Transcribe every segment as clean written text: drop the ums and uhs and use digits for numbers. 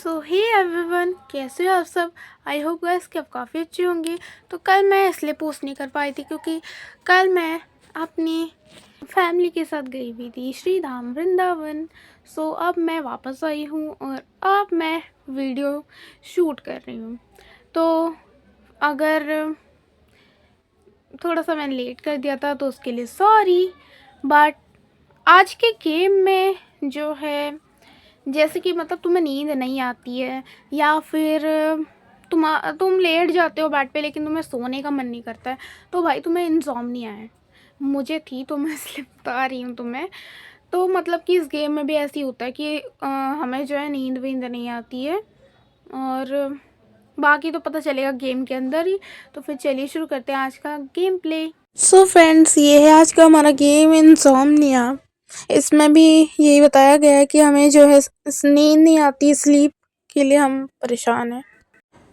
सो hey everyone, कैसे हो आप सब। आई होप गाइस कि आप काफ़ी अच्छे होंगे। तो कल मैं इसलिए पोस्ट नहीं कर पाई थी क्योंकि कल मैं अपनी फैमिली के साथ गई हुई थी श्री धाम वृंदावन। सो अब मैं वापस आई हूँ और अब मैं वीडियो शूट कर रही हूँ। तो अगर थोड़ा सा मैंने लेट कर दिया था तो उसके लिए सॉरी। बट आज के गेम में जो है, जैसे कि मतलब तुम्हें नींद नहीं आती है या फिर तुम लेट जाते हो बेड पे लेकिन तुम्हें सोने का मन नहीं करता है, तो भाई तुम्हें इंसोम्निया है। मुझे थी तो मैं इसलिए बता रही हूँ तुम्हें। तो मतलब कि इस गेम में भी ऐसे ही होता है कि हमें जो है नींद वींद नहीं आती है, और बाकी तो पता चलेगा गेम के अंदर ही। तो फिर चलिए शुरू करते हैं आज का गेम प्ले। सो फ्रेंड्स, ये है आज का हमारा गेम इंसोम्निया। इसमें भी यही बताया गया है कि हमें जो है नींद नहीं आती, स्लीप के लिए हम परेशान हैं।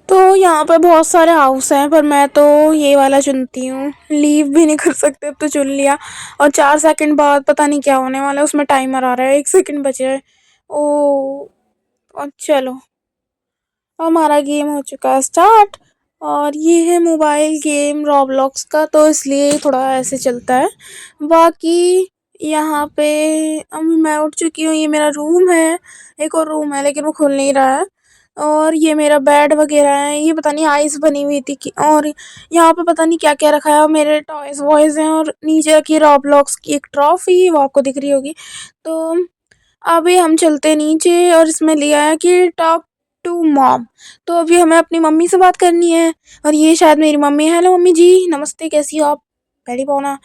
तो यहाँ पर बहुत सारे हाउस हैं पर मैं तो ये वाला चुनती हूँ। लीव भी नहीं कर सकते, अब तो चुन लिया। और 4 सेकंड बाद पता नहीं क्या होने वाला है, उसमें टाइमर आ रहा है, 1 सेकंड बचे है। ओ, और चलो हमारा गेम हो चुका है स्टार्ट। और ये है मोबाइल गेम रॉब्लॉक्स का, तो इसलिए थोड़ा ऐसे चलता है। बाकी यहाँ पे अब मैं उठ चुकी हूँ। ये मेरा रूम है, एक और रूम है लेकिन वो खुल नहीं रहा है। और ये मेरा बेड वगैरह है। ये पता नहीं आइस बनी हुई थी कि, और यहाँ पे पता नहीं क्या क्या रखा है। और मेरे टॉयज वॉयज हैं, और नीचे रखी है रॉब्लॉक्स की एक ट्रॉफी, वो आपको दिख रही होगी। तो अभी हम चलते हैं नीचे, और इसमें लिया है कि टॉक टू मॉम। तो अभी हमें अपनी मम्मी से बात करनी है, और ये शायद मेरी मम्मी है। हेलो मम्मी जी, नमस्ते, कैसी हो आप। पहली पौना।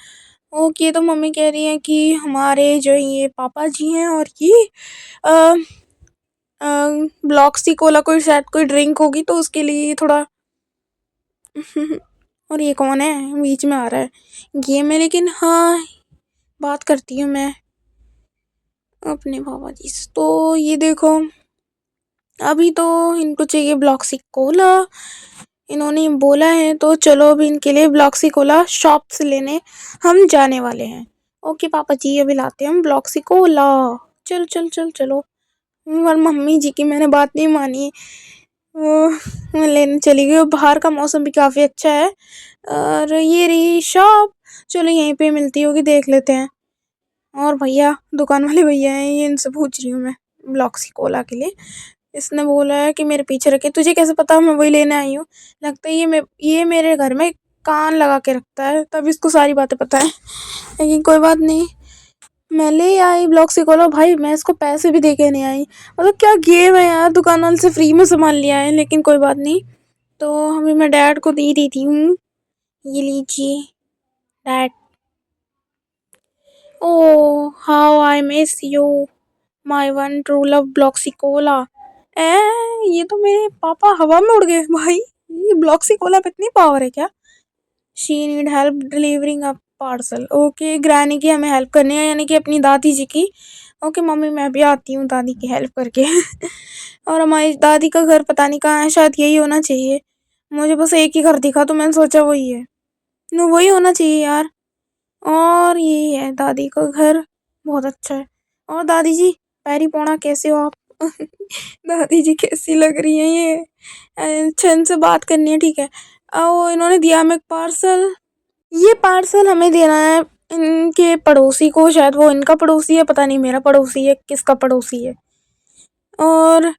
ओके, तो मम्मी कह रही हैं कि हमारे जो ये पापा जी हैं, और ये ब्लॉक्सी कोला कोई शायद कोई ड्रिंक होगी, तो उसके लिए थोड़ा और ये कौन है बीच में आ रहा है गेम में। लेकिन हाँ, बात करती हूँ मैं अपने पापा जी से। तो ये देखो, अभी तो इनको चाहिए ब्लॉक्सी कोला, इन्होंने बोला है। तो चलो अभी इनके लिए ब्लॉक्सी कोला शॉप से लेने हम जाने वाले हैं। ओके पापा जी, अभी लाते हैं हम ब्लॉक्सी कोला। चलो चलो चलो चलो। और मम्मी जी की मैंने बात नहीं मानी, वो मैं लेने चली गई। और बाहर का मौसम भी काफ़ी अच्छा है। और ये रही शॉप, चलो यहीं पे मिलती होगी, देख लेते हैं। और भैया, दुकान वाले भैया हैं, ये इनसे पूछ रही हूँ मैं ब्लॉक्सी कोला के लिए। इसने बोला है कि मेरे पीछे रखे। तुझे कैसे पता मैं वही लेने आई हूँ। लगता है ये मेरे घर में कान लगा के रखता है, तब इसको सारी बातें पता है। लेकिन कोई बात नहीं, मैं ले आई ब्लॉक्सी कोला। भाई मैं इसको पैसे भी दे के नहीं आई। मतलब क्या गेम है यार, दुकान वाले से फ्री में सामान लिया है। लेकिन कोई बात नहीं। तो अभी मैं डैड को दे देती हूँ, ये लीजिए dad. Oh how I miss you my one true love Bloxy Cola. ए, ये तो मेरे पापा हवा में उड़ गए भाई। ये ब्लॉक्सी कोला पे इतनी पावर है क्या। She need help delivering a parcel. Okay, granny की हमें हेल्प करनी है, यानी कि अपनी दादी जी की। ओके मम्मी, मैं भी आती हूँ दादी की हेल्प करके। और हमारी दादी का घर पता नहीं कहाँ है, शायद यही होना चाहिए। मुझे बस एक ही घर दिखा तो मैंने सोचा वही है। नो, वही होना चाहिए यार। और यही है दादी का घर, बहुत अच्छा है। और दादी जी, पैरी पोना, कैसे हो आप। दादी जी कैसी लग रही हैं ये। अच्छा, इनसे बात करनी है, ठीक है। ओ, इन्होंने दिया हमें पार्सल। ये पार्सल हमें देना है इनके पड़ोसी को। शायद वो इनका पड़ोसी है, पता नहीं मेरा पड़ोसी है, किसका पड़ोसी है। और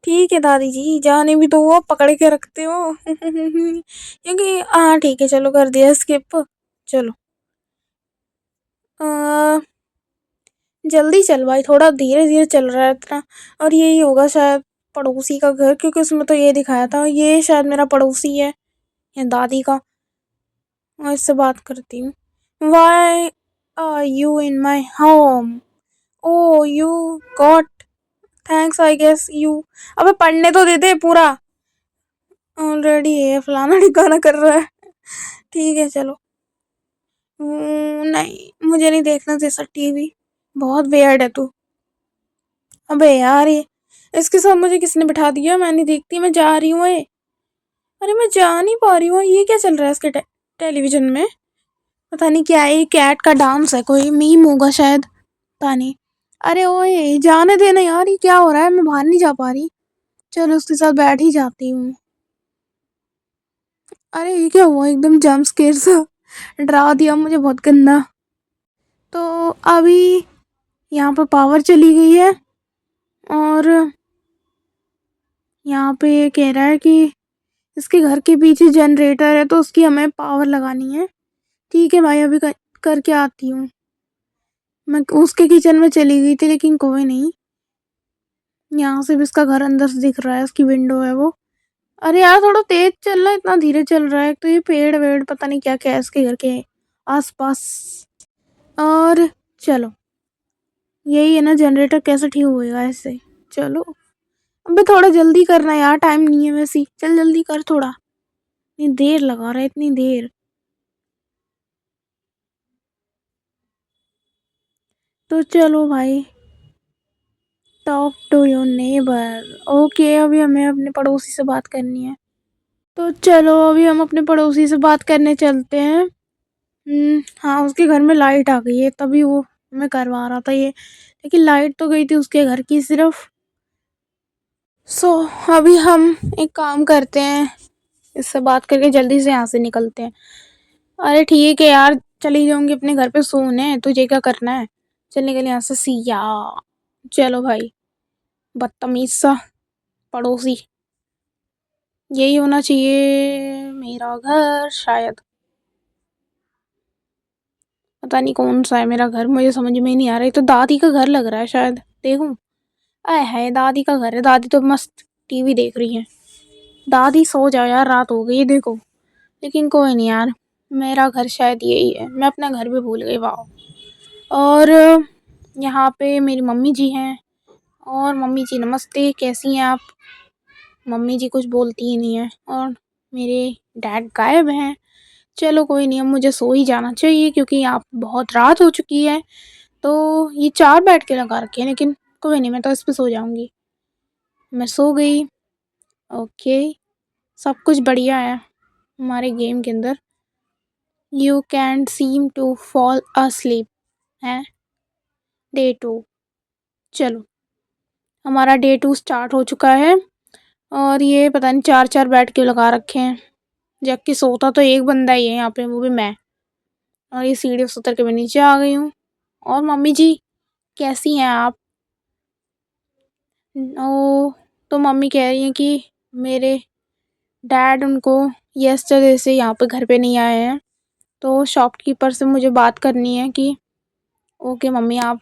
ठीक है दादी जी, जाने भी दो, आप पकड़ के रखते हो। क्योंकि हाँ ठीक है, चलो कर दिया स्किप। चलो जल्दी चल भाई, थोड़ा धीरे धीरे चल रहा है इतना। और यही होगा शायद पड़ोसी का घर, क्योंकि उसमें तो ये दिखाया था। ये शायद मेरा पड़ोसी है या दादी का। और इससे बात करती हूँ। Why are you in my home. Oh you got thanks I guess you. अबे पढ़ने तो दे दे पूरा। ऑलरेडी ये फलाना ठिकाना कर रहा है। ठीक है चलो। नहीं, मुझे नहीं देखना जैसा टीवी, बहुत वेयर्ड है तू। अबे यार, ये इसके साथ मुझे किसने बिठा दिया, मैं नहीं देखती, मैं जा रही हूँ। अरे मैं जा नहीं पा रही हूँ, ये क्या चल रहा है इसके टेलीविजन में। पता नहीं क्या है, ये कैट का डांस है, कोई मीम होगा शायद, पता नहीं। अरे ओए, जाने देना यार, ये क्या हो रहा है, मैं बाहर नहीं जा पा रही। चलो उसके साथ बैठ ही जाती हूँ। अरे ये क्या हुआ, एकदम जंप स्केयर सा डरा दिया मुझे बहुत गंदा। तो अभी यहाँ पर पावर चली गई है और यहाँ पे ये कह रहा है कि इसके घर के पीछे जनरेटर है तो उसकी हमें पावर लगानी है। ठीक है भाई, अभी करके आती हूँ। मैं उसके किचन में चली गई थी लेकिन कोई नहीं, यहाँ से भी इसका घर अंदर से दिख रहा है, उसकी विंडो है वो। अरे यार थोड़ा तेज चल रहा है, इतना धीरे चल रहा है। तो ये पेड़ वेड़ पता नहीं क्या क्या है इसके घर के आसपास। और चलो, यही है ना जनरेटर, कैसे ठीक होएगा ऐसे। चलो अबे थोड़ा जल्दी करना यार, टाइम नहीं है वैसे, चल जल्दी कर थोड़ा। इतनी देर लगा रहा है, इतनी देर। तो चलो भाई, talk to your neighbour. Okay, अभी हमें अपने पड़ोसी से बात करनी है। तो चलो अभी हम अपने पड़ोसी से बात करने चलते हैं। हाँ, उसके घर में लाइट आ गई है, तभी वो हमें करवा रहा था ये, लेकिन लाइट तो गई थी उसके घर की सिर्फ। सो अभी हम एक काम करते हैं, इससे बात करके जल्दी से यहाँ से निकलते हैं। अरे ठीक है यार, चली जाऊंगी अपने घर पे सोने, तुझे क्या करना है। चल निकल यहाँ से सिया। चलो भाई, बदतमीज सा पड़ोसी। यही होना चाहिए मेरा घर शायद। पता नहीं कौन सा है मेरा घर, मुझे समझ में ही नहीं आ रहा है। तो दादी का घर लग रहा है शायद, देखूं। आय है, दादी का घर है। दादी तो मस्त टीवी देख रही है। दादी सो जाओ यार, रात हो गई देखो। लेकिन कोई नहीं यार, मेरा घर शायद यही है। मैं अपना घर भी भूल गई, वाह। और यहाँ पे मेरी मम्मी जी हैं। और मम्मी जी नमस्ते, कैसी हैं आप। मम्मी जी कुछ बोलती ही नहीं है। और मेरे डैड गायब हैं। चलो कोई नहीं, अब मुझे सो ही जाना चाहिए क्योंकि आप बहुत रात हो चुकी है। तो ये 4 बैठ के लगा रखे हैं, लेकिन कोई नहीं, मैं तो इस पे सो जाऊंगी। मैं सो गई। ओके, सब कुछ बढ़िया है हमारे गेम के अंदर। You can seem to fall asleep है। डे 2। चलो, हमारा डे 2 स्टार्ट हो चुका है। और ये पता नहीं 4 4 बैठ के लगा रखे हैं, जबकि सोता तो एक बंदा ही है यहाँ पे, वो भी मैं। और ये सीढ़ी से उतर के मैं नीचे आ गई हूँ। और मम्मी जी कैसी हैं आप। ओ, तो मम्मी कह रही हैं कि मेरे डैड उनको यस्टरडे से यहाँ पे घर पे नहीं आए हैं। तो शॉपकीपर से मुझे बात करनी है कि ओके मम्मी, आप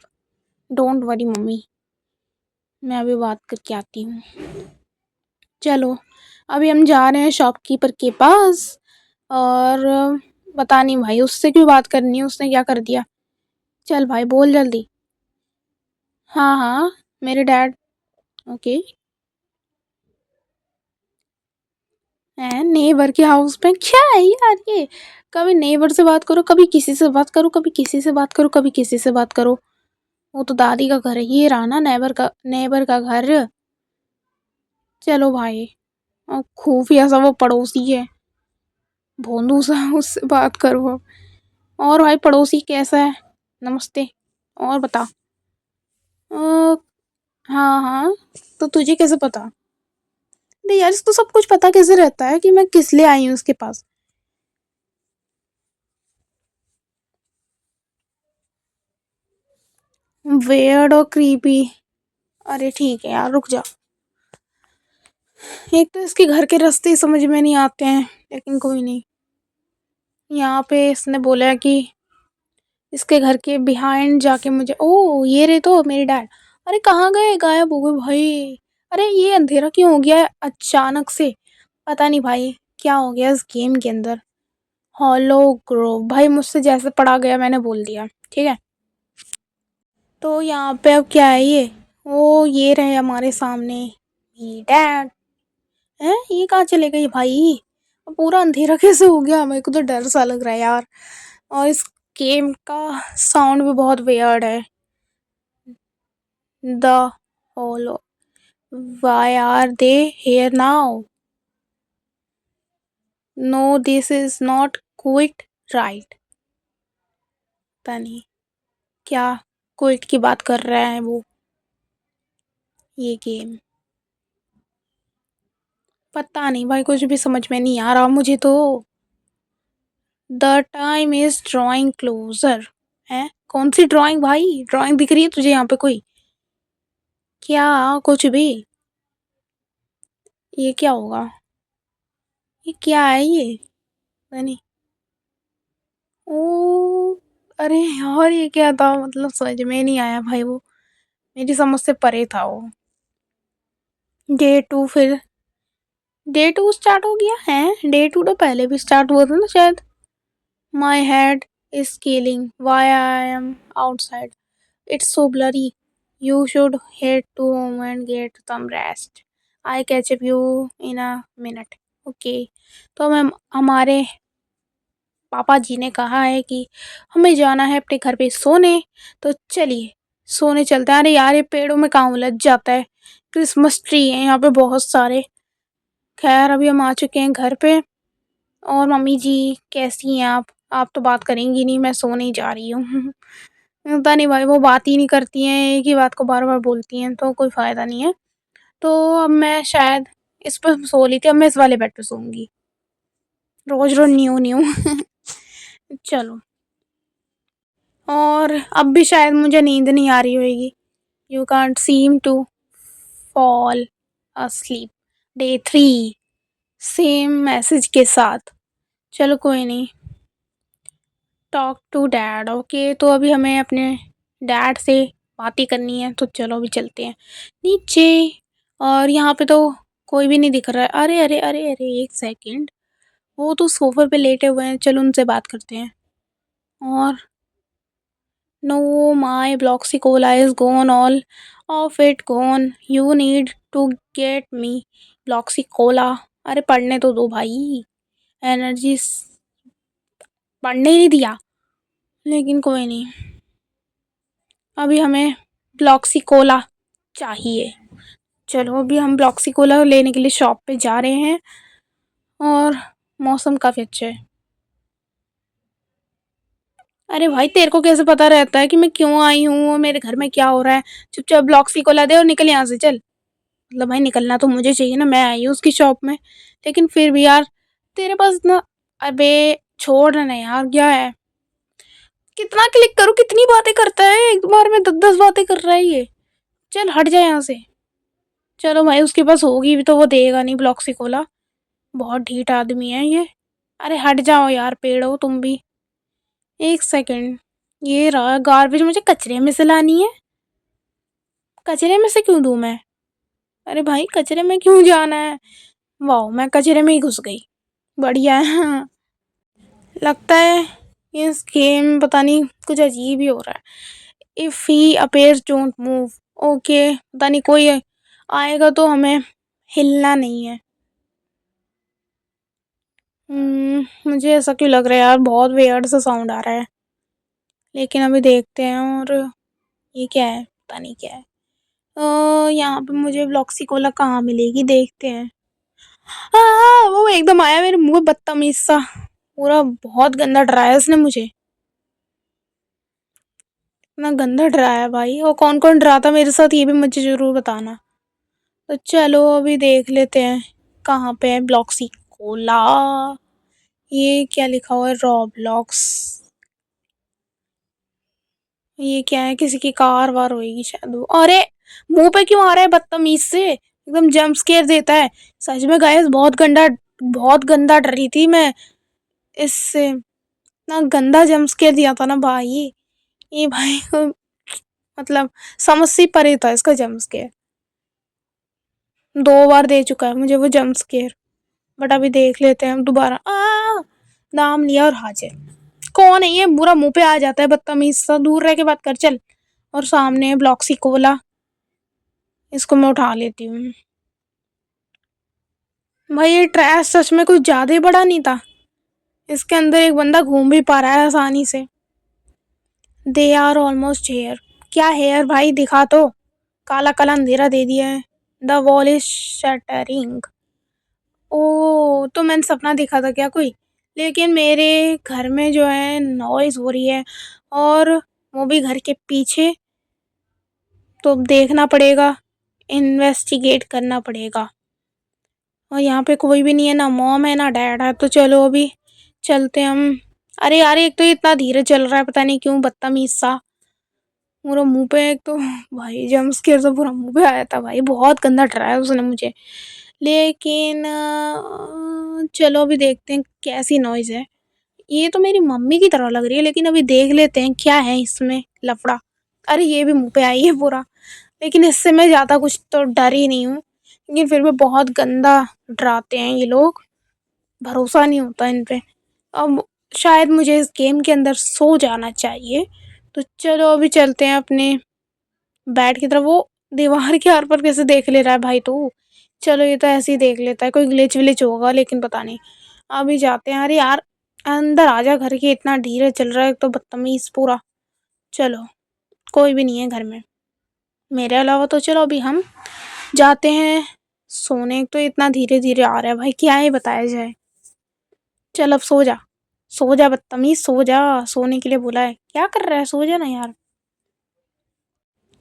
डोंट वरी मम्मी, मैं अभी बात करके आती हूँ। चलो अभी हम जा रहे हैं शॉपकीपर के पास। और पता नहीं भाई उससे क्यों बात करनी है, उसने क्या कर दिया। चल भाई बोल जल्दी। हाँ हाँ, मेरे डैड। ओके। है नेबर के हाउस में, क्या है यार ये। कभी नेबर से बात करो, कभी किसी से बात करो, कभी किसी से बात करो, कभी किसी से बात करो। वो तो दादी का घर है, ये रहा ना नेबर का घर। चलो भाई, और खुफिया सा वो पड़ोसी है, भोंदू सा, उससे बात करो अब। और भाई पड़ोसी कैसा है, नमस्ते। और बता। अ, हाँ हाँ, तो तुझे कैसे पता। अरे यार, इसको सब कुछ पता कैसे रहता है कि मैं किस लिए आई हूँ उसके पास। वेयर्ड और क्रीपी। अरे ठीक है यार, रुक जा। एक तो इसके घर के रास्ते समझ में नहीं आते हैं, लेकिन कोई नहीं। यहाँ पे इसने बोला है कि इसके घर के बिहाइंड जाके मुझे, ओ ये रहे तो मेरे डैड। अरे कहाँ गए, गायब हो गए भाई। अरे ये अंधेरा क्यों हो गया है अचानक से, पता नहीं भाई क्या हो गया इस गेम के अंदर। हॉलो ग्रोव भाई, मुझसे जैसे पढ़ा गया मैंने बोल दिया, ठीक है। तो यहाँ पे अब क्या है ये, ओ ये रहे हमारे सामने ये डैड। हैं, ये कहाँ चले गए भाई। अब पूरा अंधेरा कैसे हो गया, मेरे को तो डर सा लग रहा है यार। और इस गेम का साउंड भी बहुत वियर्ड है। The hollow, why are they here now. No this is not quite right. पता नहीं क्या क्विट की बात कर रहा है वो, ये गेम। पता नहीं भाई, कुछ भी समझ में नहीं आ रहा मुझे तो। The time is drawing closer. है कौन सी ड्राइंग भाई? ड्राइंग दिख रही है तुझे यहाँ पे कोई? क्या? कुछ भी? ये क्या होगा? ये क्या है ये? पता नहीं। ओ, अरे यार ये क्या था? मतलब समझ में नहीं आया भाई, वो मेरी समझ से परे था वो। डे टू फिर? डे टू स्टार्ट हो गया है? डे टू तो पहले भी स्टार्ट हुआ था ना शायद। My head is killing why I am outside. It's so blurry. You should head to home and get some rest. I catch up you in a minute. Okay. तो मैं हमारे पापा जी ने कहा है कि हमें जाना है अपने घर पे सोने, तो चलिए सोने चलते हैं। अरे यार ये पेड़ों में कहाँ उलझ जाता है? क्रिसमस ट्री है यहाँ पे बहुत सारे। खैर अभी हम आ चुके हैं घर पे। और मम्मी जी कैसी हैं आप तो बात करेंगी नहीं, मैं सोने ही जा रही हूँ। पता नहीं भाई, वो बात ही नहीं करती हैं, एक ही बात को बार बार बोलती हैं, तो कोई फ़ायदा नहीं है। तो अब मैं शायद इस पर सो ली थी, अब मैं इस वाले बेड पे सोऊंगी। रोज रोज न्यू न्यू। चलो। और अब भी शायद मुझे नींद नहीं आ रही होगी। You can't seem to fall asleep. Day three, same message के साथ। चलो कोई नहीं। Talk to dad. ओके, तो अभी हमें अपने डैड से बातें करनी है, तो चलो अभी चलते हैं नीचे। और यहाँ पे तो कोई भी नहीं दिख रहा है। अरे अरे अरे अरे, एक सेकंड। वो तो सोफे पे लेटे हुए हैं, चलो उनसे बात करते हैं। और no, my Bloxy Cola is gone, all of it gone. You need to get me Bloxy Cola. अरे पढ़ने तो दो भाई। एनर्जी पढ़ने ही नहीं दिया, लेकिन कोई नहीं। अभी हमें ब्लॉक्सिकोला चाहिए। चलो अभी हम ब्लॉक्सिकोला लेने के लिए शॉप पे जा रहे हैं। और मौसम काफ़ी अच्छा है। अरे भाई तेरे को कैसे पता रहता है कि मैं क्यों आई हूँ और मेरे घर में क्या हो रहा है? चुपचाप ब्लॉक्सिकोला दे और निकल यहाँ से, चल। मतलब भाई निकलना तो मुझे चाहिए ना, मैं आई हूँ उसकी शॉप में। लेकिन फिर भी यार, तेरे पास इतना। अबे छोड़ ना यार, क्या है? कितना क्लिक करूँ, कितनी बातें करता है? एक बार में 10-10 बातें कर रहा है ये। चल हट जा यहाँ से। चलो भाई, उसके पास होगी भी तो वो देगा नहीं ब्लॉक्सिकोला। बहुत ढीठ आदमी है ये। अरे हट जाओ यार, पेड़ो तुम भी। एक सेकंड। ये रहा गार्बेज, मुझे कचरे में से लानी है। कचरे में से क्यों दूँ मैं? अरे भाई कचरे में क्यों जाना है? वाह, मैं कचरे में ही घुस गई। बढ़िया है। लगता है इस गेम में पता नहीं कुछ अजीब ही हो रहा है। If he appears don't move. Okay, पता नहीं कोई आएगा तो हमें हिलना नहीं है। मुझे ऐसा क्यों लग रहा है यार, बहुत वियर्ड सा साउंड आ रहा है। लेकिन अभी देखते हैं। और ये क्या है? पता नहीं क्या है। यहाँ पे मुझे ब्लॉक्सिकोला कहाँ मिलेगी, देखते हैं। वो एकदम आया मेरे मुंह में, बदतमीज सा। पूरा बहुत गंदा डराया उसने मुझे। इतना गंदा डराया भाई। और कौन कौन डरा था मेरे साथ, ये भी मुझे जरूर बताना। तो चलो अभी देख लेते हैं कहाँ पे है ब्लॉक्सिकोला। ये क्या लिखा हुआ है? रॉब्लॉक्स। ये क्या है? किसी की कार वार होएगी शायद वो। अरे मुंह पे क्यों आ रहा है बदतमीज से? एकदम जंप स्केयर देता है। सच में गाइस, बहुत गंदा डरी थी मैं इससे। इतना गंदा जंप स्केयर दिया था ना भाई। ये भाई को मतलब समझ से परे था इसका जंप स्केयर। 2 बार दे चुका है मुझे वो जंप स्केयर। बट अभी देख लेते हैं हम दोबारा। नाम लिया और हाजिर। कौन है ये? बुरा मुंह पे आ जाता है बदतमीज सा, दूर रह के बात कर, चल। और सामने ब्लॉक्सिकोला, इसको मैं उठा लेती हूँ। भाई ये ट्रैश सच में कुछ ज्यादा ही बड़ा नहीं था। इसके अंदर एक बंदा घूम भी पा रहा है आसानी से। They are almost here. क्या हेयर भाई, दिखा तो। काला काला अंधेरा दे दिया है। The wall is shattering. ओ, तो मैंने सपना देखा था क्या कोई? लेकिन मेरे घर में जो है नॉइज हो रही है, और वो भी घर के पीछे। तो देखना पड़ेगा, इन्वेस्टिगेट करना पड़ेगा। और यहाँ पे कोई भी नहीं है, ना मॉम है ना डैड है। तो चलो अभी चलते हैं हम। अरे यार एक तो ये इतना धीरे चल रहा है, पता नहीं क्यों, बदतमीज सा। पूरा मुंह पे एक तो भाई जम्प स्केयर तो पूरा मुंह पे आया था भाई, बहुत गंदा डराया उसने मुझे। लेकिन चलो अभी देखते हैं कैसी नॉइज़ है। ये तो मेरी मम्मी की तरह लग रही है, लेकिन अभी देख लेते हैं क्या है इसमें लफड़ा। अरे ये भी मुँह पे आई है पूरा। लेकिन इससे मैं ज़्यादा कुछ तो डर ही नहीं हूँ। लेकिन फिर भी बहुत गंदा डराते हैं ये लोग, भरोसा नहीं होता इन पे। अब शायद मुझे इस गेम के अंदर सो जाना चाहिए। तो चलो अभी चलते हैं अपने बेड की तरफ। वो दीवार के आर पर कैसे देख ले रहा है भाई तू? चलो ये तो ऐसे ही देख लेता है, कोई ग्लिच विलिच होगा, लेकिन पता नहीं। अभी जाते हैं। अरे यार अंदर आ जा घर के, इतना धीरे चल रहा है, एक तो बदतमीज पूरा। चलो कोई भी नहीं है घर में मेरे अलावा। तो चलो अभी हम जाते हैं सोने। तो इतना धीरे धीरे आ रहा है भाई, क्या ही बताया जाए। चल अब सो जा, सो जा बदतमीज, सो जा। सोने के लिए बोला है, क्या कर रहा है, सो जा ना यार।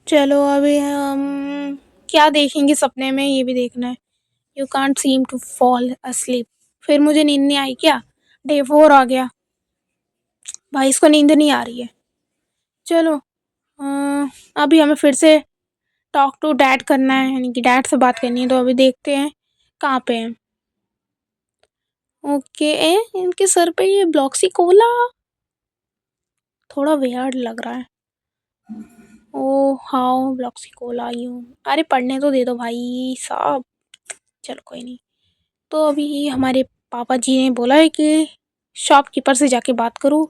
चलो अभी हम क्या देखेंगे सपने में, ये भी देखना है। You can't seem to fall asleep। फिर मुझे नींद नहीं आई क्या? डे 4 आ गया भाई, इसको नींद नहीं आ रही है। चलो अभी हमें फिर से टॉक टू डैड करना है, यानी कि डैड से बात करनी है। तो अभी देखते हैं कहाँ पे हैं। ओके इनके सर पे ये ब्लॉक्सी कोला थोड़ा वियर्ड लग रहा है। ओ हाउ ब्लॉक्सी कोला यू। अरे पढ़ने तो दे दो भाई साहब। चलो कोई नहीं। तो अभी हमारे पापा जी ने बोला है कि शॉपकीपर से जाके बात करूँ।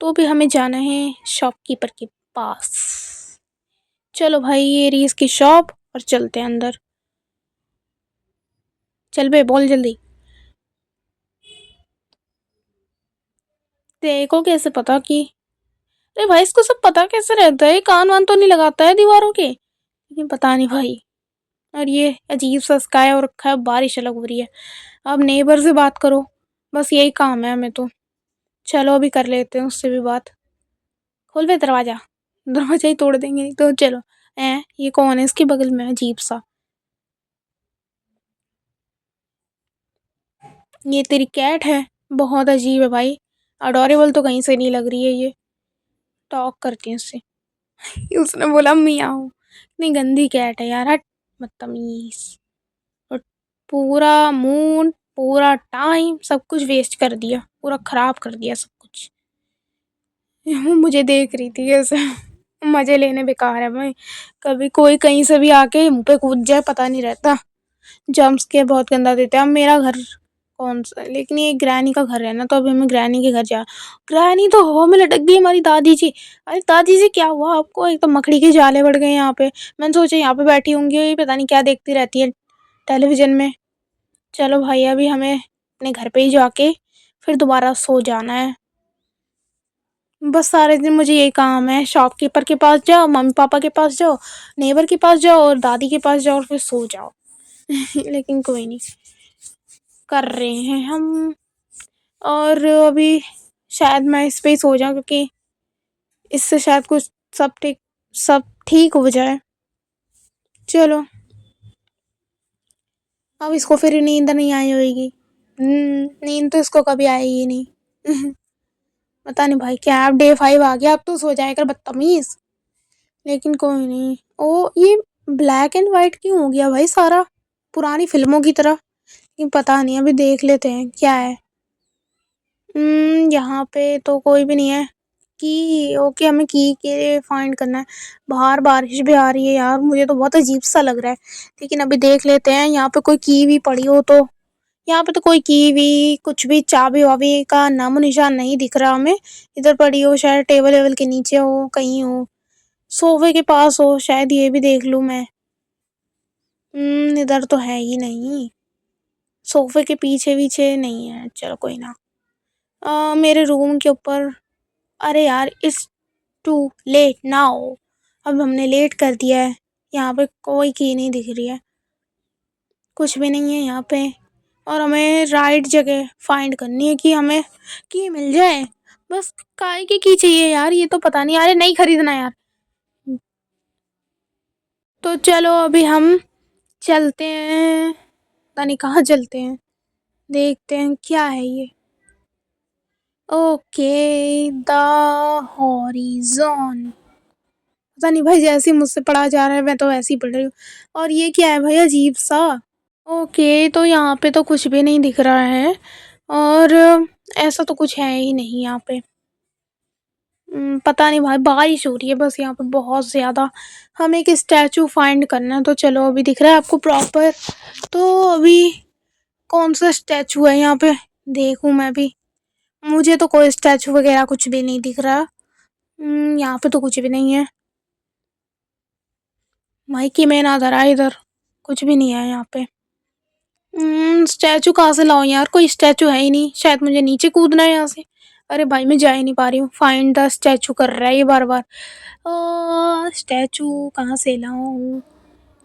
तो अभी हमें जाना है शॉपकीपर के पास। चलो भाई ये रही इसकी शॉप, और चलते हैं अंदर। चल बे बोल जल्दी। देखो कैसे पता कि, अरे भाई इसको सब पता कैसे रहता है, कान वान तो नहीं लगाता है दीवारों के? लेकिन पता नहीं भाई। और ये अजीब सा स्काई और रखा है, बारिश अलग हो रही है। अब नेबर से बात करो, बस यही काम है हमें तो। चलो अभी कर लेते हैं उससे भी बात। खोल बे दरवाजा, दरवाजा ही तोड़ देंगे नहीं तो। चलो ये कौन है इसके बगल में अजीब सा? ये तेरी कैट है? बहुत अजीब है भाई, अडोरेबल तो कहीं से नहीं लग रही है ये। टॉक करती है उससे। उसने बोला मियाओ। इतनी गंदी कैट है यार, हट बदतमीज। और पूरा मूड, पूरा टाइम, सब कुछ वेस्ट कर दिया, पूरा खराब कर दिया सब कुछ। मुझे देख रही थी ऐसे। मजे लेने बेकार है भाई। कभी कोई कहीं से भी आके मुंह पे कूद जाए, पता नहीं रहता। जम्प स्केयर बहुत गंदा देते हैं। अब मेरा घर कौन सा, लेकिन ये ग्रैनी का घर है ना, तो अभी हमें ग्रैनी के घर जा। ग्रैनी तो हवा में लटक गई हमारी दादी जी। अरे दादी जी क्या हुआ आपको? एक तो मकड़ी के जाले बढ़ गए यहाँ पे। मैंने सोचा यहाँ पे बैठी होंगी, ये पता नहीं क्या देखती रहती है टेलीविजन में। चलो भाई अभी हमें अपने घर पे ही जाके फिर दोबारा सो जाना है। बस सारे दिन मुझे यही काम है, शॉपकीपर के पास जाओ, मम्मी पापा के पास जाओ, नेबर के पास जाओ और दादी के पास जाओ और फिर सो जाओ। लेकिन कोई नहीं, कर रहे हैं हम। और अभी शायद मैं इस पे ही सो जाऊँ, क्योंकि इससे शायद कुछ सब ठीक हो जाए। चलो अब इसको फिर नींद नहीं आई होगी। नींद तो इसको कभी आएगी ही नहीं। पता नहीं भाई क्या, अब डे 5 आ गया, अब तो सो जाया कर बदतमीज। लेकिन कोई नहीं। ओ ये ब्लैक एंड वाइट क्यों हो गया भाई सारा, पुरानी फिल्मों की तरह? लेकिन पता नहीं, अभी देख लेते हैं क्या है। यहाँ पे तो कोई भी नहीं है। की ओके, हमें की के फाइंड करना है। बाहर बारिश भी आ रही है यार, मुझे तो बहुत अजीब सा लग रहा है। लेकिन अभी देख लेते हैं, यहाँ पे कोई की भी पड़ी हो तो। यहाँ पे तो कोई की भी कुछ भी चाबी वाबी का नामो निशान नहीं दिख रहा हमें। इधर पड़ी हो शायद, टेबल वेबल के नीचे हो, कहीं हो, सोफे के पास हो शायद, ये भी देख लूँ मैं। इधर तो है ही नहीं, सोफे के पीछे पीछे नहीं है। चलो कोई ना। मेरे रूम के ऊपर। अरे यार इट्स टू लेट नाउ, अब हमने लेट कर दिया है। यहाँ पे कोई की नहीं दिख रही है, कुछ भी नहीं है यहाँ पे। और हमें राइट जगह फाइंड करनी है कि हमें की मिल जाए। बस काय की चाहिए यार, ये तो पता नहीं। अरे नहीं खरीदना यार। तो चलो अभी हम चलते हैं पता नहीं कहाँ चलते हैं, देखते हैं क्या है ये। Okay, the horizon. पता नहीं भाई, जैसे ही मुझसे पढ़ा जा रहा है मैं तो वैसे ही पढ़ रही हूँ। और ये क्या है भाई, अजीब सा। ओके, तो यहाँ पे तो कुछ भी नहीं दिख रहा है, और ऐसा तो कुछ है ही नहीं यहाँ पे। पता नहीं भाई, बारिश हो रही है बस यहाँ पे बहुत ज़्यादा। हमें एक स्टैचू फाइंड करना है, तो चलो अभी दिख रहा है आपको प्रॉपर। तो अभी कौन सा स्टैचू है यहाँ पे, देखूँ मैं भी। मुझे तो कोई स्टैचू वगैरह कुछ भी नहीं दिख रहा। यहाँ पे तो कुछ भी नहीं है भाई, कि मैं ना इधर आए, इधर कुछ भी नहीं है यहाँ पे। स्टैचू कहाँ से लाऊं यार, कोई स्टैचू है ही नहीं। शायद मुझे नीचे कूदना है यहाँ से। अरे भाई, मैं जा ही नहीं पा रही हूँ। फाइंड द स्टैचू कर रहा है ये बार बार। स्टैचू कहाँ से लाऊं,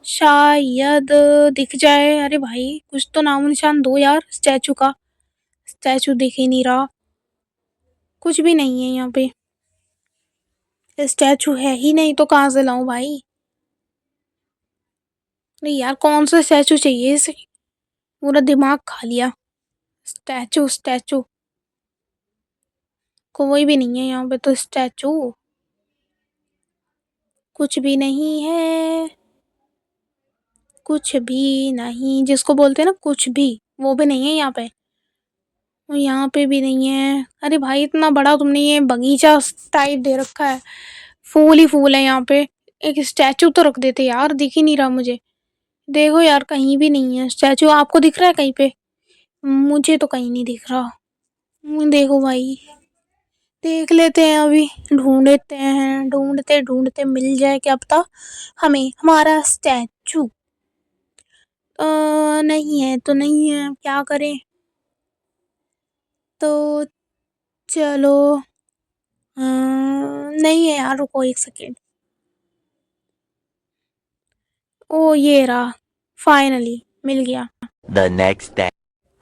शायद दिख जाए। अरे भाई, कुछ तो नामो निशान दो यार स्टैचू का। स्टैचू दिख ही नहीं रहा, कुछ भी नहीं है यहाँ पे। स्टैचू है ही नहीं तो कहाँ से लाऊं भाई। नहीं यार, कौन सा स्टैचू चाहिए इसे, पूरा दिमाग खा लिया। स्टैचू स्टैचू, कोई भी नहीं है यहाँ पे तो स्टैचू, कुछ भी नहीं है। कुछ भी नहीं, जिसको बोलते हैं ना कुछ भी, वो भी नहीं है यहाँ पे। और यहाँ पे भी नहीं है। अरे भाई, इतना बड़ा तुमने ये बगीचा टाइप दे रखा है, फूल ही फूल है यहाँ पे। एक स्टैचू तो रख देते यार, दिख ही नहीं रहा मुझे। देखो यार, कहीं भी नहीं है स्टैचू। आपको दिख रहा है कहीं पे? मुझे तो कहीं नहीं दिख रहा। देखो भाई, देख लेते हैं अभी, ढूंढते हैं, ढूंढते ढूंढते मिल जाए क्या पता हमें हमारा स्टैचू। नहीं है तो नहीं है, क्या करें। तो चलो, नहीं है यार, रुको एक सेकेंड। ओ ये रहा, फाइनली मिल गया। The next day.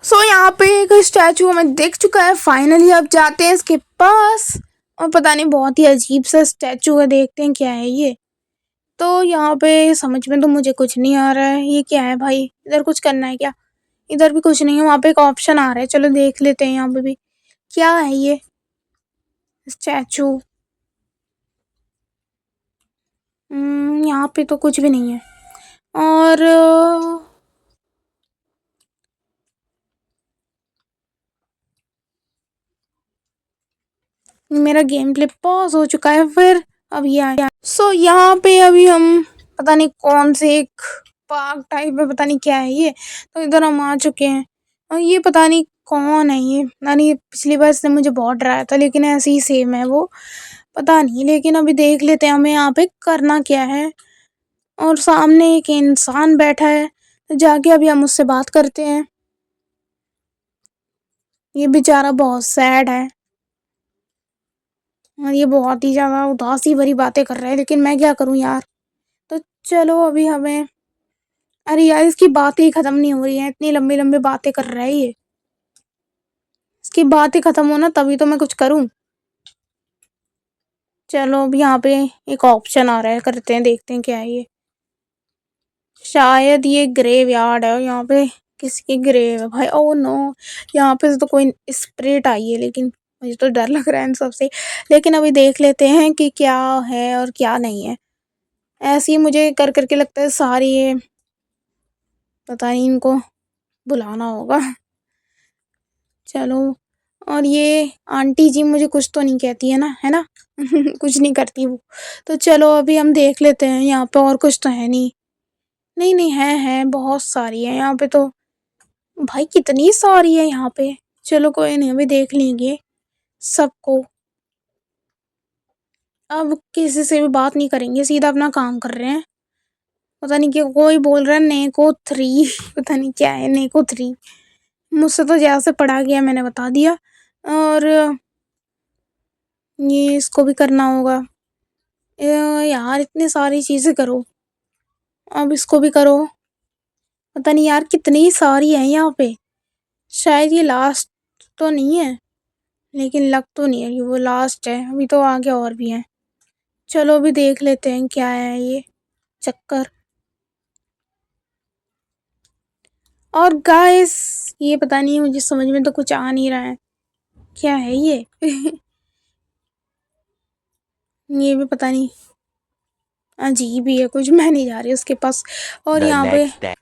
सो यहाँ पे एक स्टैचू हमें दिख चुका है फाइनली। अब जाते हैं इसके पास, और पता नहीं बहुत ही अजीब सा स्टैचू है, देखते हैं क्या है ये। तो यहाँ पे समझ में तो मुझे कुछ नहीं आ रहा है, ये क्या है भाई, इधर कुछ करना है क्या? इधर भी कुछ नहीं है, वहाँ पे एक ऑप्शन आ रहा है, चलो देख लेते हैं यहाँ पे भी क्या है ये स्टैचू। यहाँ पे तो कुछ भी नहीं है। और मेरा गेम प्ले पॉज हो चुका है फिर। अब ये आया, सो यहाँ पे अभी हम पता नहीं कौन से एक पार्क टाइप में, पता नहीं क्या है ये। तो इधर हम आ चुके हैं, और ये पता नहीं कौन है ये। यानी पिछली बार इसने मुझे बहुत डराया था, लेकिन ऐसे ही सेम है वो, पता नहीं। लेकिन अभी देख लेते हैं हमें यहाँ पे करना क्या है। और सामने एक इंसान बैठा है, तो जाके अभी हम उससे बात करते हैं। ये बेचारा बहुत सैड है, और ये बहुत ही ज़्यादा उदासी भरी बातें कर रहा है, लेकिन मैं क्या करूँ यार। तो चलो अभी हमें, अरे यार, इसकी बातें ही ख़त्म नहीं हो रही हैं, इतनी लंबी लंबी बातें कर रहा है ये। इसकी बातें ख़त्म हो ना, तभी तो मैं कुछ करूँ। चलो अब यहाँ पे एक ऑप्शन आ रहा है, करते हैं, देखते हैं क्या है ये। शायद ये ग्रेव यार्ड है, और यहाँ पे किसी की ग्रेव है भाई। ओह नो, यहाँ पे तो कोई स्पिरिट आई है, लेकिन मुझे तो डर लग रहा है इन सबसे। लेकिन अभी देख लेते हैं कि क्या है और क्या नहीं है। ऐसे ही मुझे कर करके लगता है सारी ये, पता नहीं इनको बुलाना होगा। चलो, और ये आंटी जी मुझे कुछ तो नहीं कहती है ना, है ना? कुछ नहीं करती वो। तो चलो अभी हम देख लेते हैं, यहाँ पे और कुछ तो है नहीं। नहीं नहीं, है बहुत सारी है यहाँ पे तो। भाई कितनी सारी है यहाँ पे। चलो कोई नहीं, अभी देख लेंगे सबको। अब किसी से भी बात नहीं करेंगे, सीधा अपना काम कर रहे हैं। पता नहीं क्या कोई बोल रहा है, नेको 3। पता नहीं क्या है नेको 3। मुझसे तो जैसे पढ़ा गया मैंने बता दिया। और ये इसको भी करना होगा। यार इतनी सारी चीज़ें करो, अब इसको भी करो। पता नहीं यार कितनी सारी है यहाँ पे। शायद ये लास्ट तो नहीं है, लेकिन लग तो नहीं है कि वो लास्ट है, अभी तो आगे और भी हैं। चलो अभी देख लेते हैं क्या है ये चक्कर। और गाइस ये पता नहीं, मुझे समझ में तो कुछ आ नहीं रहा है, क्या है ये? ये भी पता नहीं, अजीब ही है कुछ, मैं नहीं जा रही उसके पास। और यहाँ पे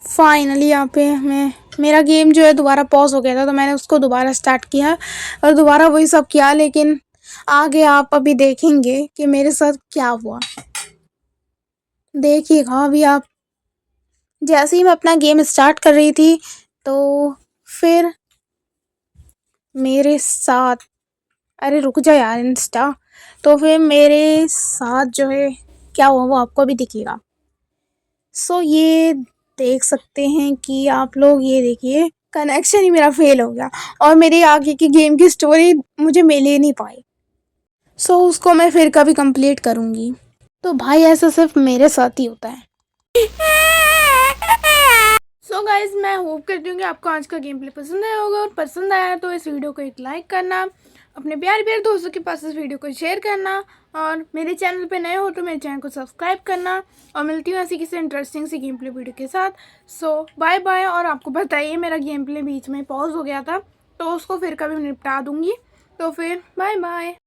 फाइनली यहाँ पे मैं, मेरा गेम जो है दोबारा पॉज हो गया था, तो मैंने उसको दोबारा स्टार्ट किया और दोबारा वही सब किया। लेकिन आगे आप अभी देखेंगे कि मेरे साथ क्या हुआ, देखिएगा अभी आप। जैसे ही मैं अपना गेम स्टार्ट कर रही थी तो फिर मेरे साथ, अरे रुक जा यार इंस्टा, तो फिर मेरे साथ जो है क्या हुआ वो आपको भी दिखेगा। सो ये देख सकते हैं कि आप लोग, ये देखिए कनेक्शन ही मेरा फेल हो गया और मेरे आगे की गेम की स्टोरी मुझे मिल ही नहीं पाई। सो उसको मैं फिर कभी कंप्लीट करूँगी। तो भाई ऐसा सिर्फ मेरे साथ ही होता है। सो गाइज मैं होप करती हूँ कि आपको आज का गेम प्ले पसंद आया होगा, और पसंद आया तो इस वीडियो को एक लाइक करना, अपने प्यारे प्यारे दोस्तों के पास इस वीडियो को शेयर करना, और मेरे चैनल पे नए हो तो मेरे चैनल को सब्सक्राइब करना। और मिलती हूँ ऐसी किसी इंटरेस्टिंग सी गेम प्ले वीडियो के साथ। सो बाय बाय। और आपको बताइए मेरा गेम प्ले बीच में पॉज हो गया था, तो उसको फिर कभी निपटा दूँगी। तो फिर बाय बाय।